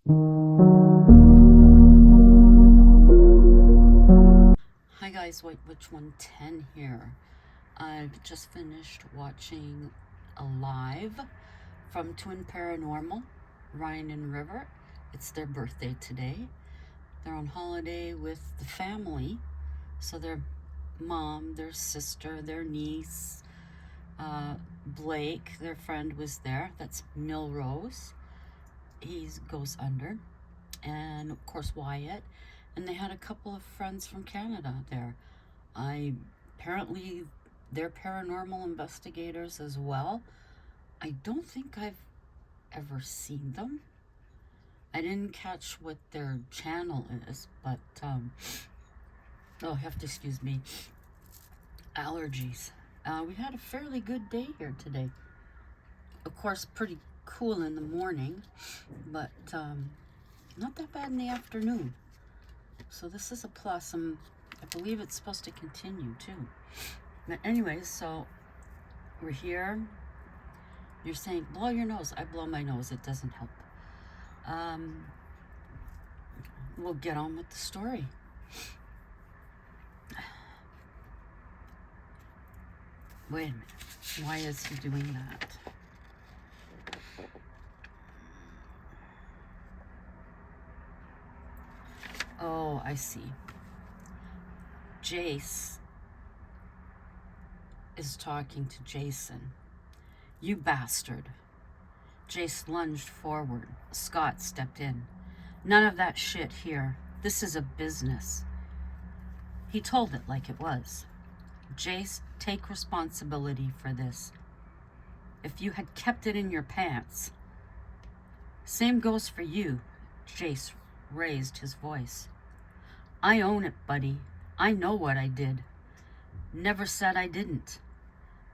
Hi guys, White Witch 110 here. I've just finished watching a live from Twin Paranormal, Ryan and River. It's their birthday today. They're on holiday with the family. So their mom, their sister, their niece, Blake, their friend was there. That's Milrose. He goes under. And of course Wyatt. And they had a couple of friends from Canada there. Apparently they're paranormal investigators as well. I don't think I've ever seen them. I didn't catch what their channel is, but oh, have to excuse me. Allergies. We had a fairly good day here today. Of course, pretty cool in the morning, but not that bad in the afternoon. So this is a plus. I believe it's supposed to continue too. But anyways, so we're here. You're saying, blow your nose. I blow my nose. It doesn't help. We'll get on with the story. Wait a minute. Why is he doing that? Oh, I see. Jace is talking to Jason. You bastard. Jace lunged forward. Scott stepped in. None of that shit here. This is a business. He told it like it was. Jace, take responsibility for this. If you had kept it in your pants. Same goes for you. Jace raised his voice. I own it, buddy. I know what I did. Never said I didn't.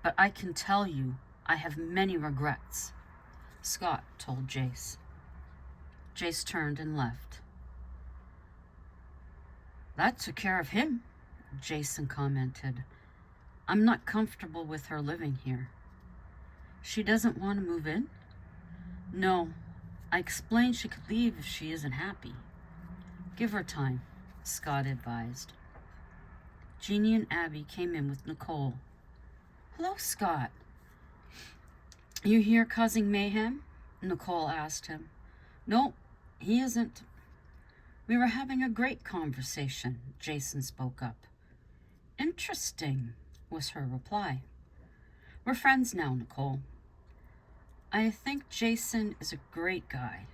But I can tell you, I have many regrets. Scott told Jace. Jace turned and left. That took care of him, Jason commented. I'm not comfortable with her living here. She doesn't want to move in? No, I explained she could leave if she isn't happy. Give her time, Scott advised. Jeannie and Abby came in with Nicole. Hello, Scott. You here causing mayhem? Nicole asked him. No, he isn't. We were having a great conversation, Jason spoke up. Interesting, was her reply. We're friends now, Nicole. I think Jason is a great guy,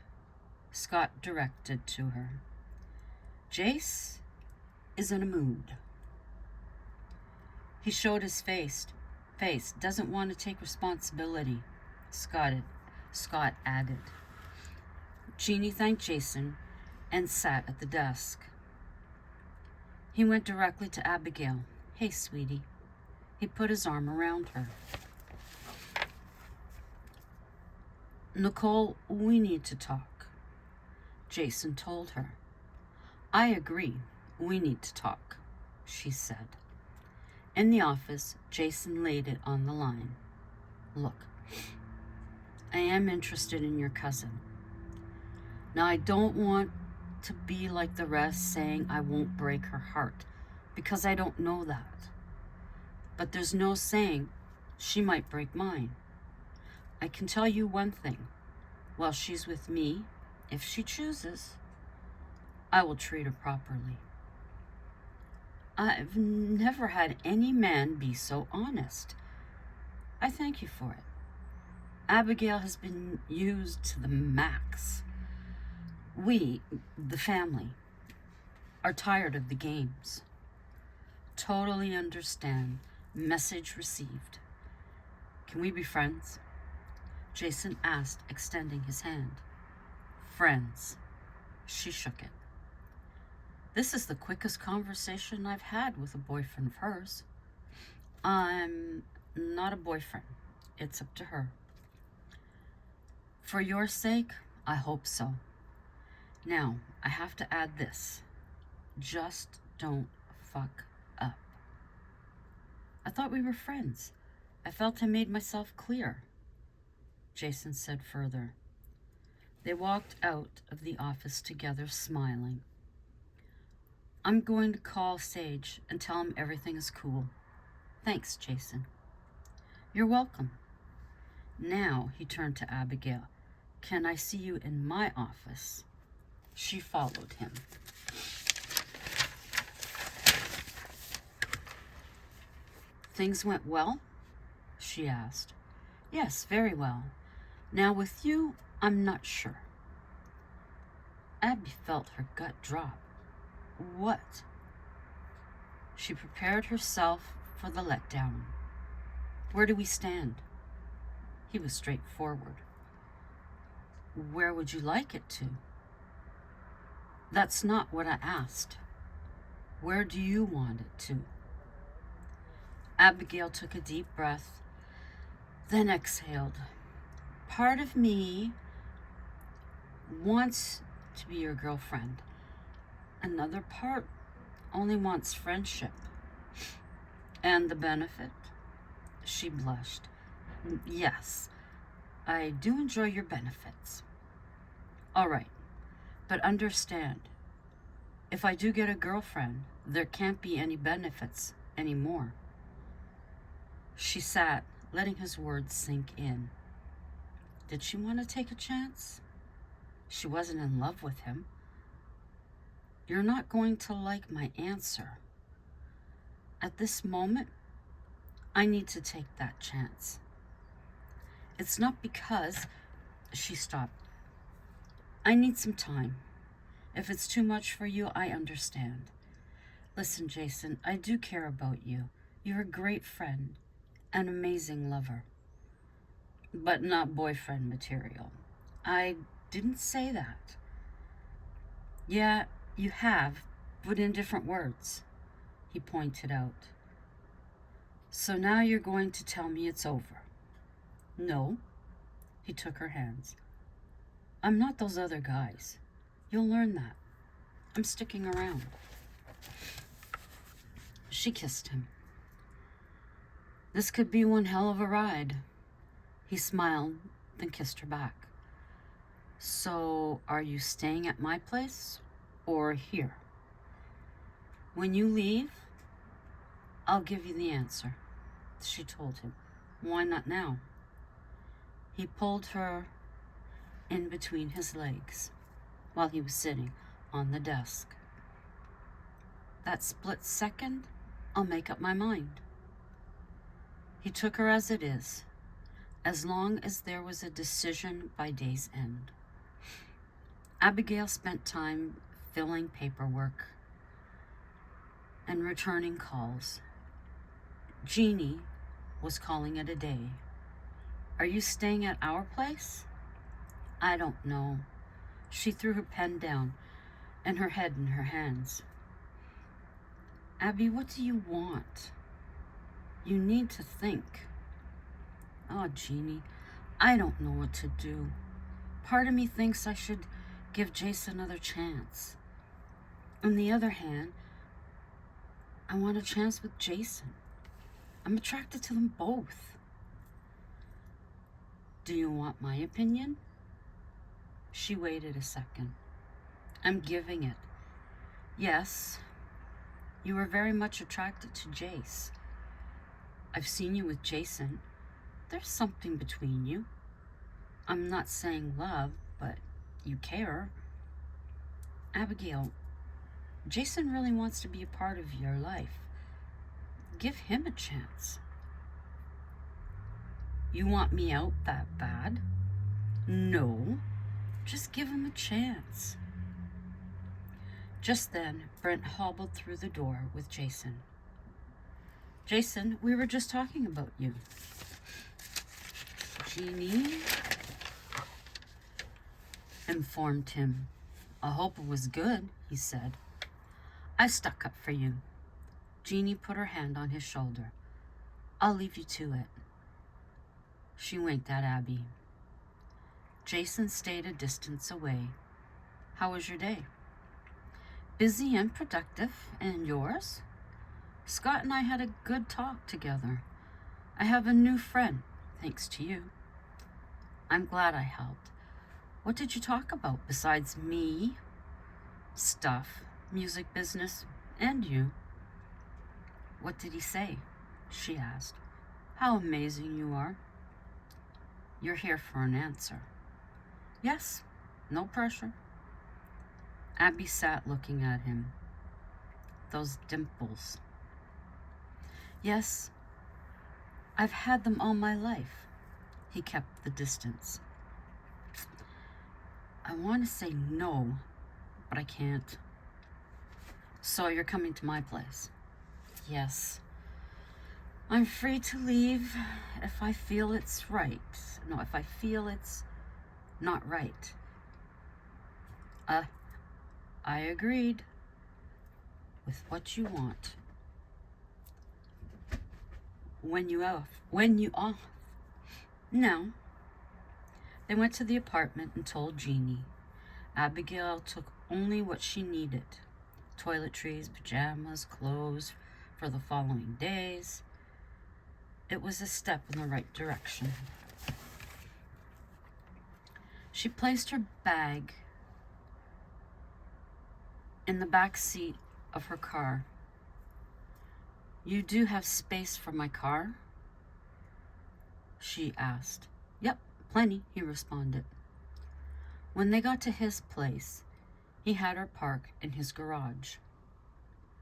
Scott directed to her. Jace is in a mood. He showed his face, doesn't want to take responsibility, Scott added. Jeannie thanked Jason and sat at the desk. He went directly to Abigail. Hey, sweetie. He put his arm around her. Nicole, we need to talk, Jason told her. I agree, we need to talk, she said. In the office, Jason laid it on the line. Look, I am interested in your cousin. Now, I don't want to be like the rest saying I won't break her heart, because I don't know that. But there's no saying she might break mine. I can tell you one thing. While she's with me, if she chooses, I will treat her properly. I've never had any man be so honest. I thank you for it. Abigail has been used to the max. We, the family, are tired of the games. Totally understand. Message received. Can we be friends? Jason asked, extending his hand. Friends. She shook it. This is the quickest conversation I've had with a boyfriend of hers. I'm not a boyfriend. It's up to her. For your sake, I hope so. Now, I have to add this. Just don't fuck up. I thought we were friends. I felt I made myself clear. Jason said further. They walked out of the office together, smiling. I'm going to call Sage and tell him everything is cool. Thanks, Jason. You're welcome. Now he turned to Abigail. Can I see you in my office? She followed him. Things went well? She asked. Yes, very well. Now with you, I'm not sure. Abby felt her gut drop. What? She prepared herself for the letdown. Where do we stand? He was straightforward. Where would you like it to? That's not what I asked. Where do you want it to? Abigail took a deep breath, then exhaled. Part of me wants to be your girlfriend. Another part only wants friendship. And the benefit? She blushed. Yes, I do enjoy your benefits. All right, but understand, if I do get a girlfriend, there can't be any benefits anymore. She sat, letting his words sink in. Did she want to take a chance? She wasn't in love with him. You're not going to like my answer. At this moment, I need to take that chance. It's not because... She stopped. I need some time. If it's too much for you, I understand. Listen, Jason, I do care about you. You're a great friend, an amazing lover. But not boyfriend material. I didn't say that. Yeah, you have, but in different words, he pointed out. So now you're going to tell me it's over. No, he took her hands. I'm not those other guys. You'll learn that. I'm sticking around. She kissed him. This could be one hell of a ride. He smiled, then kissed her back. So, are you staying at my place or here? When you leave, I'll give you the answer, she told him. Why not now? He pulled her in between his legs while he was sitting on the desk. That split second, I'll make up my mind. He took her as it is, as long as there was a decision by day's end. Abigail spent time filling paperwork and returning calls. Jeannie was calling it a day. Are you staying at our place? I don't know. She threw her pen down and her head in her hands. Abby, what do you want? You need to think. Oh, Jeannie, I don't know what to do. Part of me thinks I should give Jason another chance. On the other hand, I want a chance with Jason. I'm attracted to them both. Do you want my opinion? She waited a second. I'm giving it. Yes, you are very much attracted to Jace. I've seen you with Jason. There's something between you. I'm not saying love, but you care. Abigail, Jason really wants to be a part of your life. Give him a chance. You want me out that bad? No, just give him a chance. Just then, Brent hobbled through the door with Jason. Jason, we were just talking about you. Jeannie informed him. I hope it was good, he said. I stuck up for you. Jeannie put her hand on his shoulder. I'll leave you to it. She winked at Abby. Jason stayed a distance away. How was your day? Busy and productive. And yours? Scott and I had a good talk together. I have a new friend, thanks to you. I'm glad I helped. What did you talk about besides me, stuff, music business, and you? What did he say? She asked. How amazing you are. You're here for an answer. Yes, no pressure. Abby sat looking at him. Those dimples. Yes, I've had them all my life. He kept the distance. I want to say no, but I can't. So you're coming to my place? Yes. I'm free to leave if I feel it's right. No, if I feel it's not right. I agreed with what you want. When you off. No. They went to the apartment and told Jeannie. Abigail took only what she needed. Toiletries, pajamas, clothes for the following days. It was a step in the right direction. She placed her bag in the back seat of her car. You do have space for my car? She asked. Yep, plenty, he responded. When they got to his place, he had her park in his garage.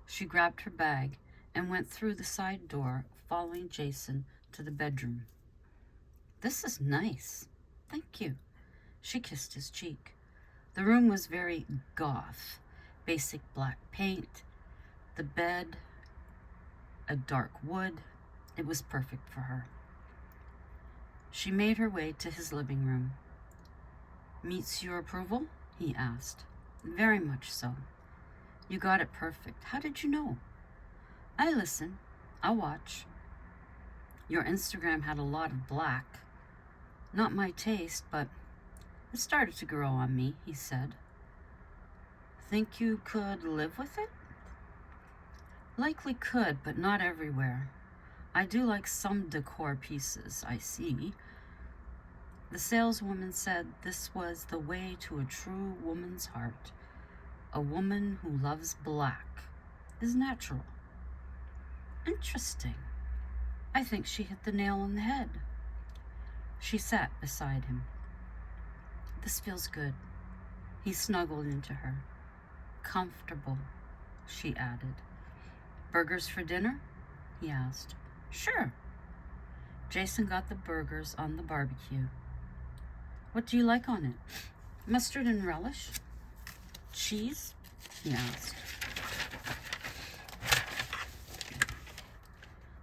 She grabbed her bag and went through the side door, following Jason to the bedroom. This is nice. Thank you. She kissed his cheek. The room was very goth. Basic black paint, the bed, a dark wood. It was perfect for her. She made her way to his living room. Meets your approval? He asked. Very much so. You got it perfect. How did you know? I listen. I watch. Your Instagram had a lot of black. Not my taste, but it started to grow on me, he said. Think you could live with it? Likely could, but not everywhere. I do like some decor pieces, I see. The saleswoman said this was the way to a true woman's heart. A woman who loves black is natural. Interesting. I think she hit the nail on the head. She sat beside him. This feels good. He snuggled into her. Comfortable, she added. Burgers for dinner? He asked. Sure. Jason got the burgers on the barbecue. What do you like on it? Mustard and relish? Cheese? He asked.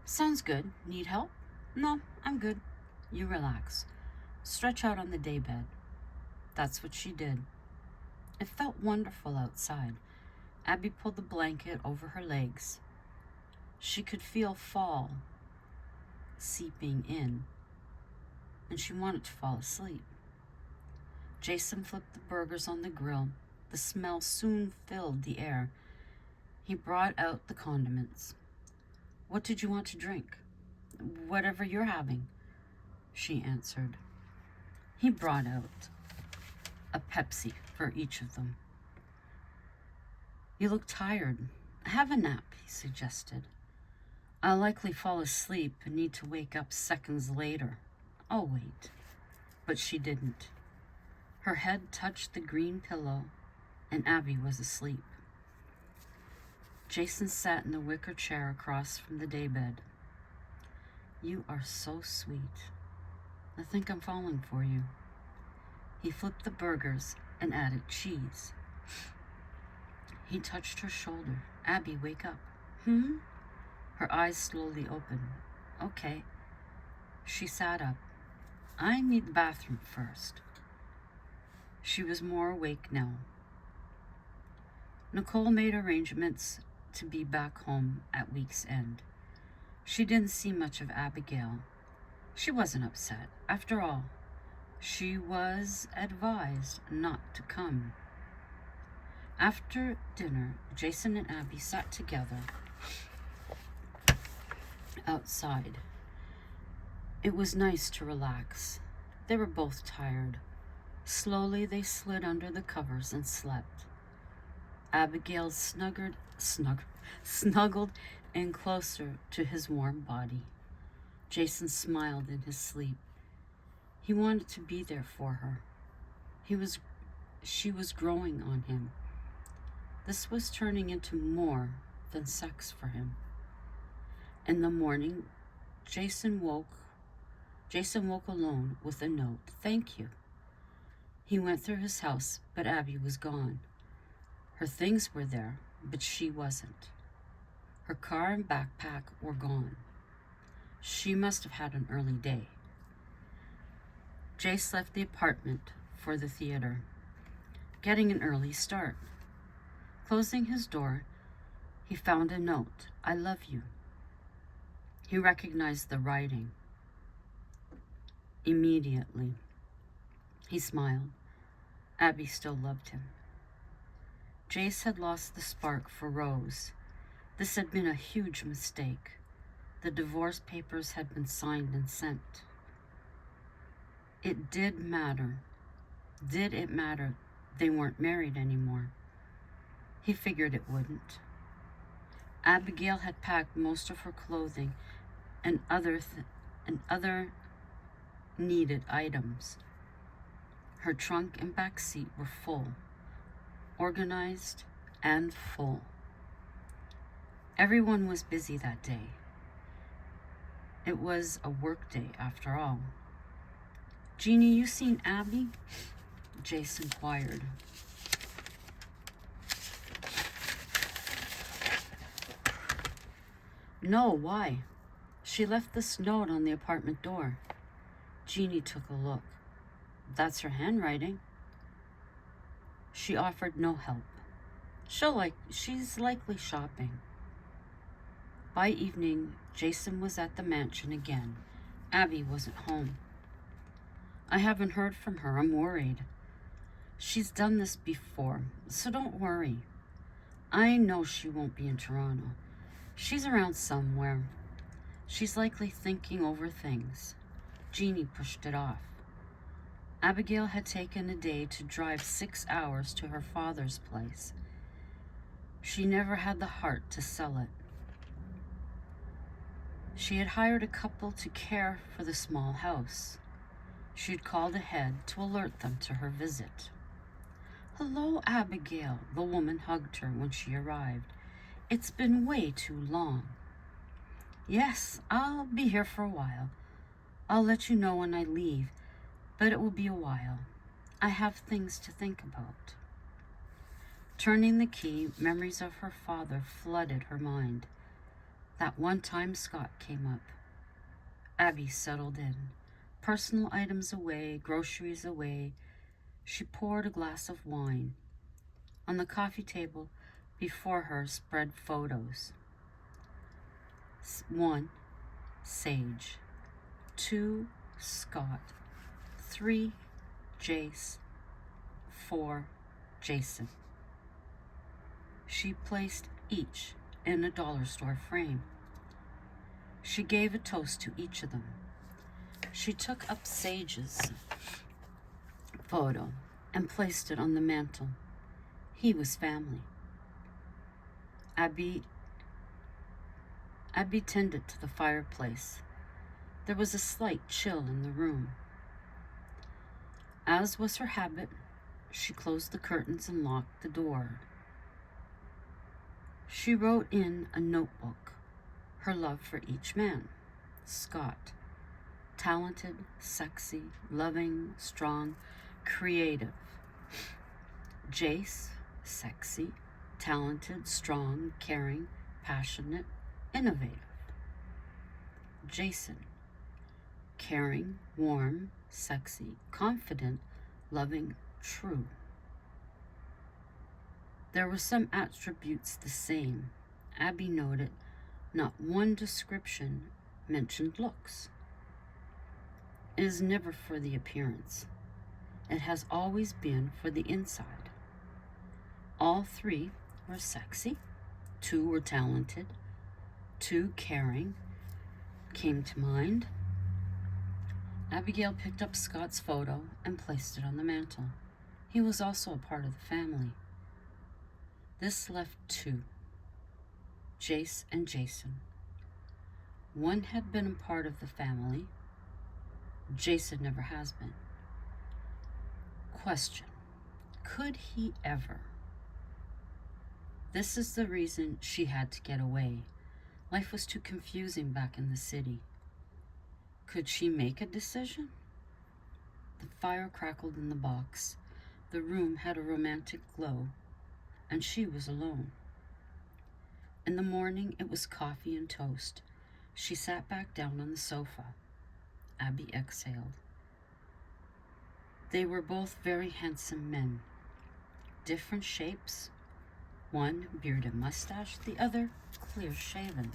Sounds good. Need help? No, I'm good. You relax. Stretch out on the daybed. That's what she did. It felt wonderful outside. Abby pulled the blanket over her legs. She could feel fall seeping in, and she wanted to fall asleep. Jason flipped the burgers on the grill. The smell soon filled the air. He brought out the condiments. What did you want to drink? Whatever you're having, she answered. He brought out a Pepsi for each of them. You look tired. Have a nap, he suggested. I'll likely fall asleep and need to wake up seconds later. I'll wait. But she didn't. Her head touched the green pillow, and Abby was asleep. Jason sat in the wicker chair across from the daybed. You are so sweet. I think I'm falling for you. He flipped the burgers and added cheese. He touched her shoulder. Abby, wake up. Her eyes slowly opened. Okay. She sat up. I need the bathroom first. She was more awake now. Nicole made arrangements to be back home at week's end. She didn't see much of Abigail. She wasn't upset. After all, she was advised not to come. After dinner, Jason and Abby sat together outside. It was nice to relax. They were both tired. Slowly they slid under the covers and slept. Abigail snuggled in closer to his warm body. Jason smiled in his sleep. He wanted to be there for her. She was growing on him. This was turning into more than sex for him. In the morning, Jason woke alone with a note. Thank you. He went through his house, but Abby was gone. Her things were there, but she wasn't. Her car and backpack were gone. She must have had an early day. Jace left the apartment for the theater, getting an early start. Closing his door, he found a note. I love you. He recognized the writing. Immediately, he smiled. Abby still loved him. Jace had lost the spark for Rose. This had been a huge mistake. The divorce papers had been signed and sent. It did matter. Did it matter they weren't married anymore? He figured it wouldn't. Abigail had packed most of her clothing and other needed items. Her trunk and back seat were full, organized and full. Everyone was busy that day. It was a work day after all. Jeannie, you seen Abby? Jace inquired. No, why? She left this note on the apartment door. Jeannie took a look. That's her handwriting. She offered no help. She's likely shopping. By evening, Jason was at the mansion again. Abby wasn't home. I haven't heard from her. I'm worried. She's done this before, so don't worry. I know she won't be in Toronto. She's around somewhere. She's likely thinking over things. Jeannie pushed it off. Abigail had taken a day to drive 6 hours to her father's place. She never had the heart to sell it. She had hired a couple to care for the small house. She had called ahead to alert them to her visit. Hello, Abigail. The woman hugged her when she arrived. It's been way too long. Yes, I'll be here for a while. I'll let you know when I leave, but it will be a while. I have things to think about. Turning the key, memories of her father flooded her mind. That one time Scott came up. Abby settled in. Personal items away, groceries away. She poured a glass of wine. On the coffee table before her spread photos. 1, Sage. 2, Scott. 3, Jace. 4, Jason. She placed each in a dollar store frame. She gave a toast to each of them. She took up Sage's photo and placed it on the mantel. He was family. Abby tended to the fireplace. There was a slight chill in the room. As was her habit, she closed the curtains and locked the door. She wrote in a notebook her love for each man. Scott, talented, sexy, loving, strong, creative. Jace, sexy, talented, strong, caring, passionate, innovative. Jason, caring, warm, sexy, confident, loving, true. There were some attributes the same. Abby noted not one description mentioned looks. It is never for the appearance. It has always been for the inside. All 3 were sexy, 2 were talented, 2 caring came to mind. Abigail picked up Scott's photo and placed it on the mantel. He was also a part of the family. This left two, Jace and Jason. One had been a part of the family. Jason never has been. Question: could he ever? This is the reason she had to get away. Life was too confusing back in the city. Could she make a decision? The fire crackled in the box. The room had a romantic glow, and she was alone. In the morning, it was coffee and toast. She sat back down on the sofa. Abby exhaled. They were both very handsome men. Different shapes. One bearded mustache, the other clear shaven.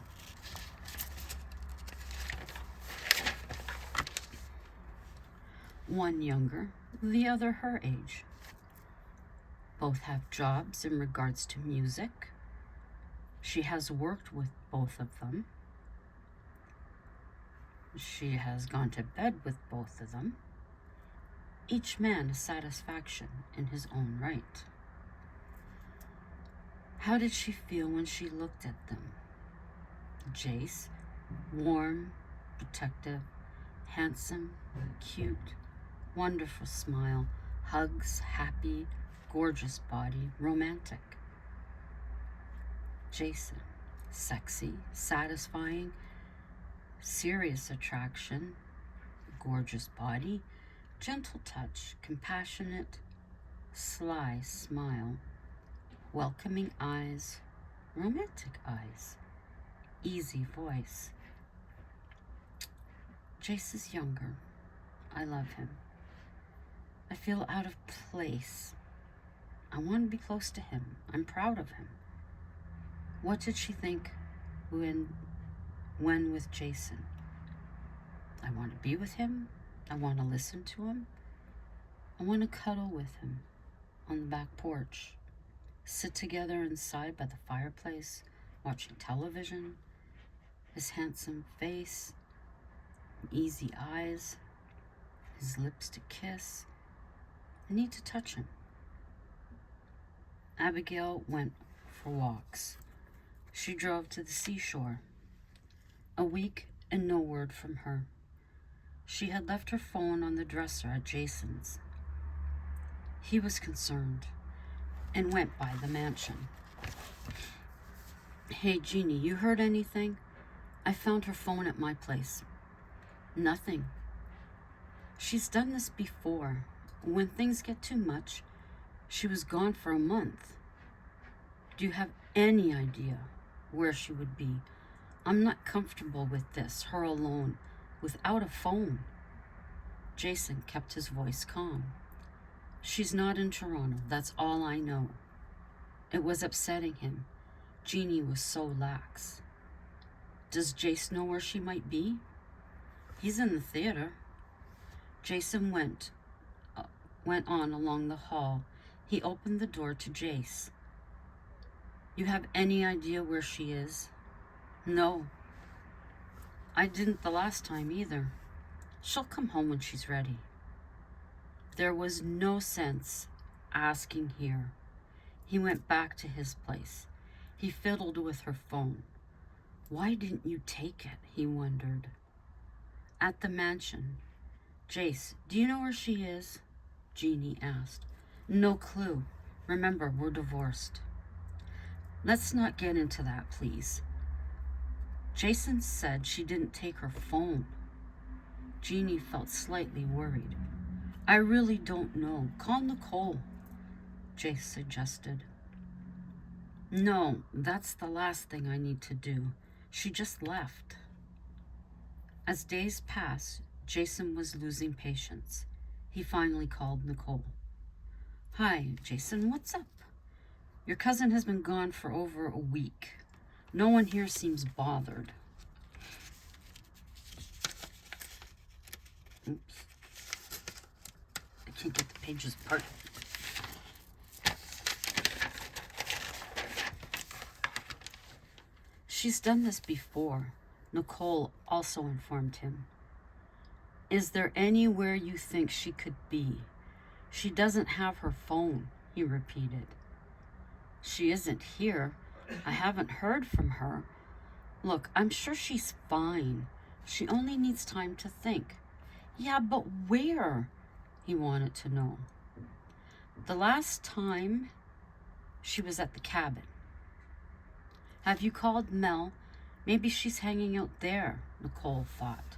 One younger, the other her age. Both have jobs in regards to music. She has worked with both of them. She has gone to bed with both of them. Each man a satisfaction in his own right. How did she feel when she looked at them? Jace, warm, protective, handsome, cute, wonderful smile, hugs, happy, gorgeous body, romantic. Jason, sexy, satisfying, serious attraction, gorgeous body, gentle touch, compassionate, sly smile, welcoming eyes, romantic eyes, easy voice. Jace is younger. I love him. I feel out of place. I want to be close to him. I'm proud of him. What did she think when with Jason? I want to be with him. I want to listen to him. I want to cuddle with him on the back porch. Sit together inside by the fireplace, watching television. His handsome face, easy eyes, his lips to kiss. I need to touch him. Abigail went for walks. She drove to the seashore. A week and no word from her. She had left her phone on the dresser at Jason's. He was concerned and went by the mansion. Hey, Jeannie, you heard anything? I found her phone at my place. Nothing. She's done this before. When things get too much, she was gone for a month. Do you have any idea where she would be? I'm not comfortable with this, her alone, without a phone. Jason kept his voice calm. She's not in Toronto, that's all I know. It was upsetting him. Jeannie was so lax. Does Jace know where she might be? He's in the theater. Jason went on along the hall. He opened the door to Jace. You have any idea where she is? No. I didn't the last time either. She'll come home when she's ready. There was no sense asking here. He went back to his place. He fiddled with her phone. Why didn't you take it? He wondered. At the mansion. Jace, do you know where she is? Jeannie asked. No clue. Remember, we're divorced. Let's not get into that, please. Jason said she didn't take her phone. Jeannie felt slightly worried. I really don't know. Call Nicole, Jace suggested. No, that's the last thing I need to do. She just left. As days passed, Jason was losing patience. He finally called Nicole. Hi, Jason, what's up? Your cousin has been gone for over a week. No one here seems bothered. Oops. I can't get the pages apart. She's done this before, Nicole also informed him. Is there anywhere you think she could be? She doesn't have her phone, he repeated. She isn't here. I haven't heard from her. Look, I'm sure she's fine. She only needs time to think. Yeah, but where? He wanted to know. The last time she was at the cabin. Have you called Mel? Maybe she's hanging out there, Nicole thought.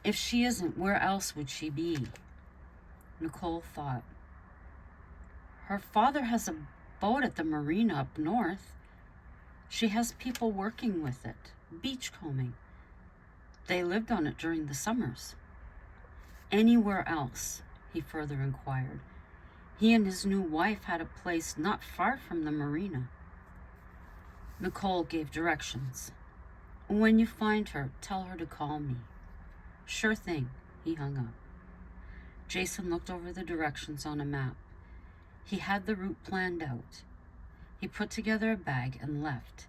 If she isn't, where else would she be? Nicole thought. Her father has a boat at the marina up north. She has people working with it, beachcombing. They lived on it during the summers. Anywhere else? He further inquired. He and his new wife had a place not far from the marina. Nicole gave directions. When you find her, tell her to call me. Sure thing, he hung up. Jason looked over the directions on a map. He had the route planned out. He put together a bag and left.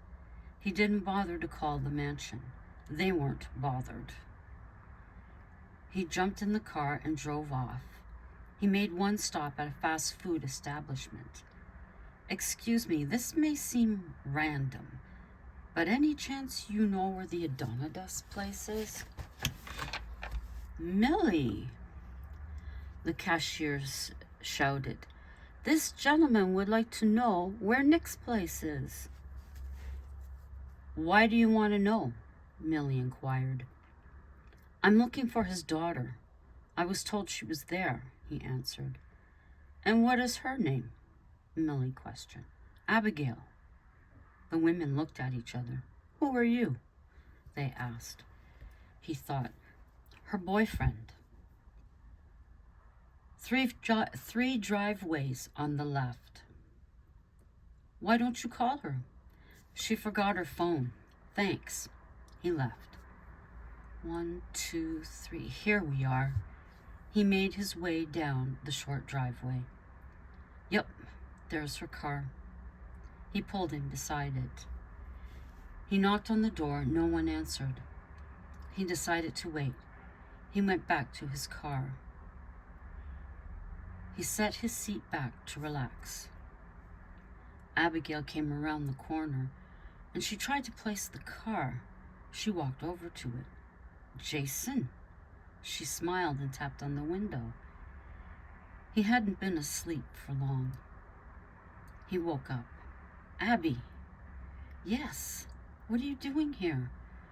He didn't bother to call the mansion. They weren't bothered. He jumped in the car and drove off. He made one stop at a fast food establishment. Excuse me, this may seem random, but any chance you know where the Adonidus place is? Millie, the cashier shouted. This gentleman would like to know where Nick's place is. Why do you want to know? Millie inquired. I'm looking for his daughter. I was told she was there, he answered. And what is her name? Millie questioned. Abigail. The women looked at each other. Who are you? They asked. He thought. Her boyfriend. Three driveways on the left. Why don't you call her? She forgot her phone. Thanks. He left. 1, 2, 3. Here we are. He made his way down the short driveway. Yep, there's her car. He pulled in beside it. He knocked on the door. No one answered. He decided to wait. He went back to his car. He set his seat back to relax. Abigail came around the corner, and she tried to place the car. She walked over to it. Jason. She smiled and tapped on the window. He hadn't been asleep for long. He woke up. Abby. Yes. What are you doing here?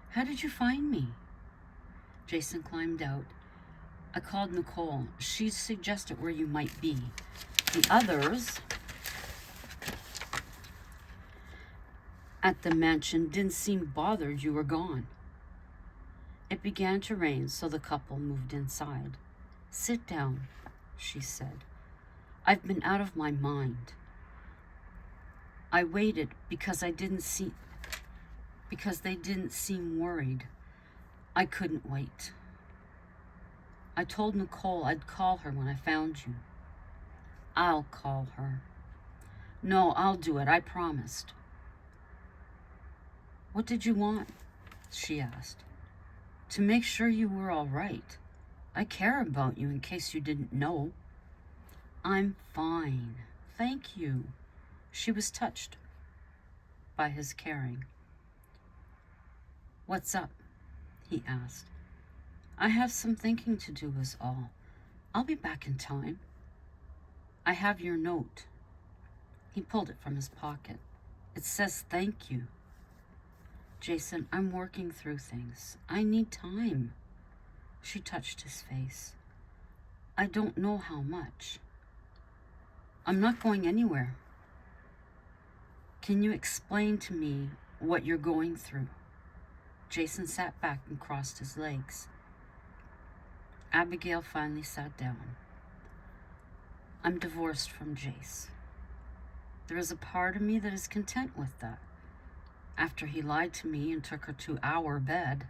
How did you find me? Jason climbed out. I called Nicole. She suggested where you might be. The others at the mansion didn't seem bothered you were gone. It began to rain, so the couple moved inside. Sit down, she said. I've been out of my mind. I waited because they didn't seem worried. I couldn't wait. I told Nicole I'd call her when I found you. I'll call her. No, I'll do it, I promised. What did you want? She asked. To make sure you were all right. I care about you in case you didn't know. I'm fine. Thank you. She was touched by his caring. What's up? He asked. I have some thinking to do is all. I'll be back in time. I have your note. He pulled it from his pocket. It says thank you. Jason, I'm working through things. I need time. She touched his face. I don't know how much. I'm not going anywhere. Can you explain to me what you're going through? Jason sat back and crossed his legs. Abigail finally sat down. I'm divorced from Jace. There is a part of me that is content with that. After he lied to me and took her to our bed.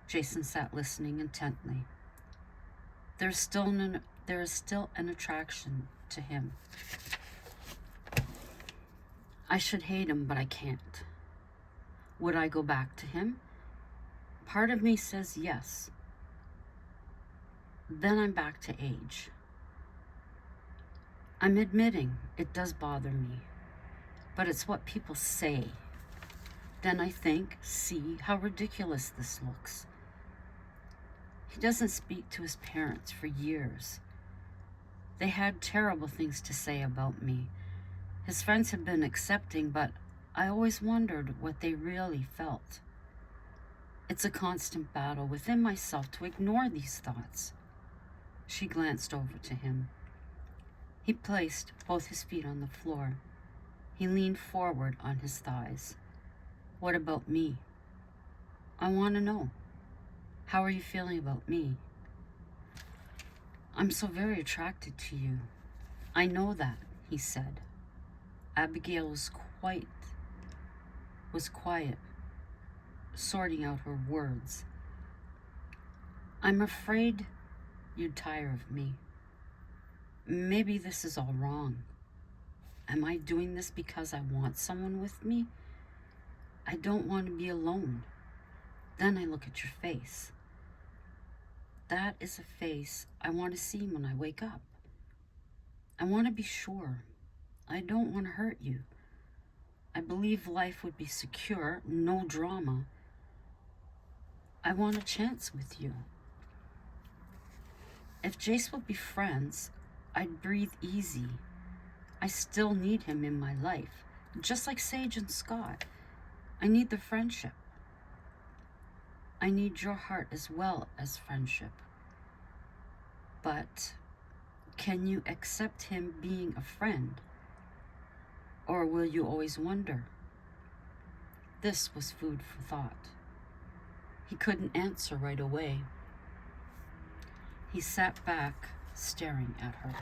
Jason sat listening intently. There is still an attraction to him. I should hate him, but I can't. Would I go back to him? Part of me says yes. Then I'm back to age. I'm admitting it does bother me, but it's what people say. Then I think, see how ridiculous this looks. He doesn't speak to his parents for years. They had terrible things to say about me. His friends have been accepting, but I always wondered what they really felt. It's a constant battle within myself to ignore these thoughts. She glanced over to him. He placed both his feet on the floor. He leaned forward on his thighs. What about me? I want to know. How are you feeling about me? I'm so very attracted to you. I know that, he said. Abigail was quiet, sorting out her words. I'm afraid you'd tire of me. Maybe this is all wrong. Am I doing this because I want someone with me? I don't want to be alone. Then I look at your face. That is a face I want to see when I wake up. I want to be sure. I don't want to hurt you. I believe life would be secure, no drama. I want a chance with you. If Jace would be friends, I'd breathe easy. I still need him in my life, just like Sage and Scott. I need the friendship. I need your heart as well as friendship. But can you accept him being a friend? Or will you always wonder? This was food for thought. He couldn't answer right away. He sat back, staring at her.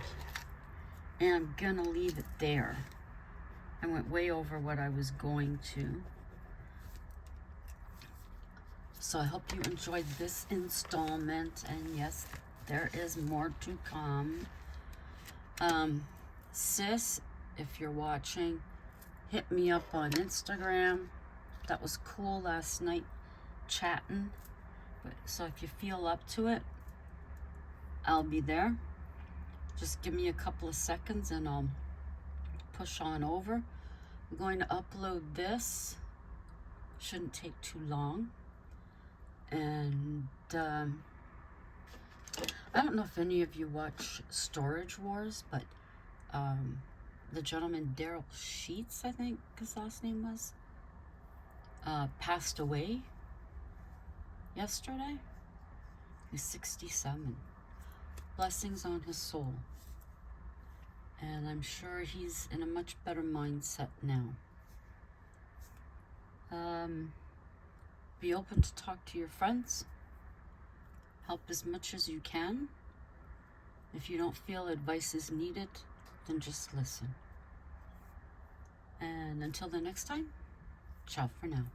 And I'm gonna leave it there. I went way over what I was going to. So I hope you enjoyed this installment, and yes, there is more to come. Sis, if you're watching, hit me up on Instagram. That was cool last night, chatting. So if you feel up to it, I'll be there. Just give me a couple of seconds and I'll push on over. I'm going to upload this. Shouldn't take too long. And I don't know if any of you watch Storage Wars, but the gentleman Daryl Sheets, I think his last name was, passed away yesterday. He's 67. Blessings on his soul. And I'm sure he's in a much better mindset now. Be open to talk to your friends. Help as much as you can. If you don't feel advice is needed, then just listen. And until the next time, ciao for now.